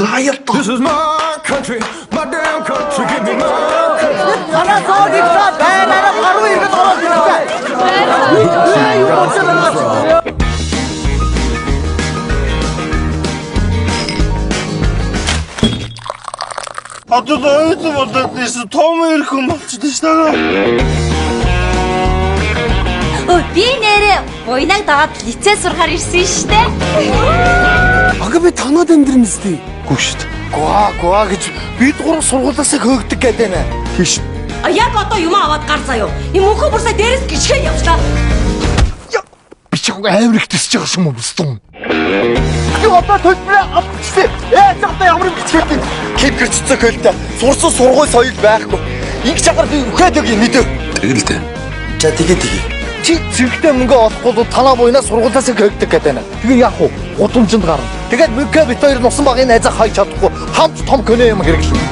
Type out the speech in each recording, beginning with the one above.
Riot. This is my country, my damn country. Give me my country. Ana soodiksa байраараа гаруй иргэд ороод ирсэн. Одоо ойд болоод нэс том ирхэн болчихсон ш таа. Би нэрээ буйнаг даваад лицээ сурахаар ирсэн штэ. Ага би танаад амьдрын нэстэй. Гүү шít. Гуа гэж бид гурав сургуулиасаа хөөгдөг гэдэг нэ. Тийш. Яг одоо юм аваад гар заяа. Им мөнхөн бүрсээ дээрээс гिचгээ явчлаа. Би ч амар их төсөж байгаа юм уу? Юу одоо төлбөрөө авчихсан. Цаатаа ямар юм бичээд. Кипер цэцэг хөлтэй. Сурсан сургууль соёл байхгүй. Инг чагаар би үхээд өгье мэдээ. Тэгэл дээ. За тэгээ. Чи зэрэгтэй мөнгө олохгүй бол танаа буйнаа сургуулиасаа хөөгдөг гэдэг нэ. Тэгээ яах вэ? Гудамжинд гарна. Тэгээд мөнгө бит хоёр нусан багын найзаа хайж чадахгүй. Хамт том көнөө юм хэрэглэн.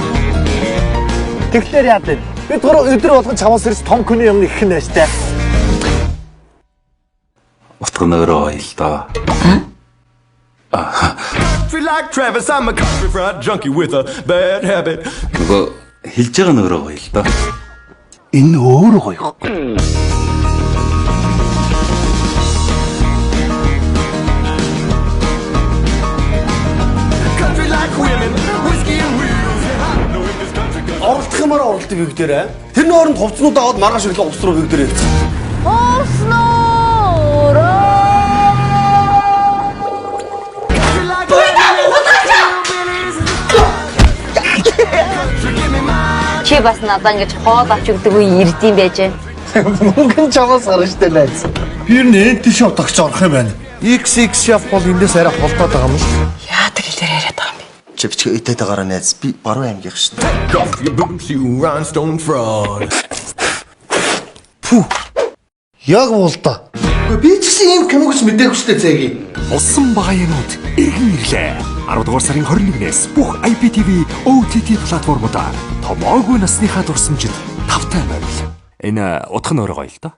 Тэгэхээр яа вэ? Бид гурав өдөр болгон чамаас ирс том хүний юм их нэ штэ. Утга нөрөө ил да. Feel like Travis, I'm a country fried junkie with a bad habit. Нөгөө хэлж байгаа нөрөө ил да. Энэ өөр гоё. Country like women, whiskey and wheels. Yeah, I know in this country. Оролдох юмараа оролддог бид дээрээ. Тэрний оронд ховцнууд аваад маргааш ирлээ ус руу бид дээр ирсэн. Чи бас надаа ингэж хоол авч өгдөг үе ирдэм байж байна. Мөнгөн чамаас гарна штэ найз. Би нэ тийш утагч орох юм байна. XX шаф бол эндээс арай холдоод байгаа юм шүү. Яадаг хэлээр яриад байгаа юм бэ? Чи бичгээ идэт байгаараа найз. Би баруун аймгийнх шүү. Take off your boots, you rhinestone fraud. Пүү. Яг уулда. Би ч гэсэн ийм киногч мэдээгүй штэ зээги. Улсан баянууд иргэн ирлээ. 10 дугаар сарын 21-ээс бүх IPTV OTT платформудаар томоогүй насныхаа дурсамжид тавтай байвал. Энэ утга нь өөрөө гоё л доо.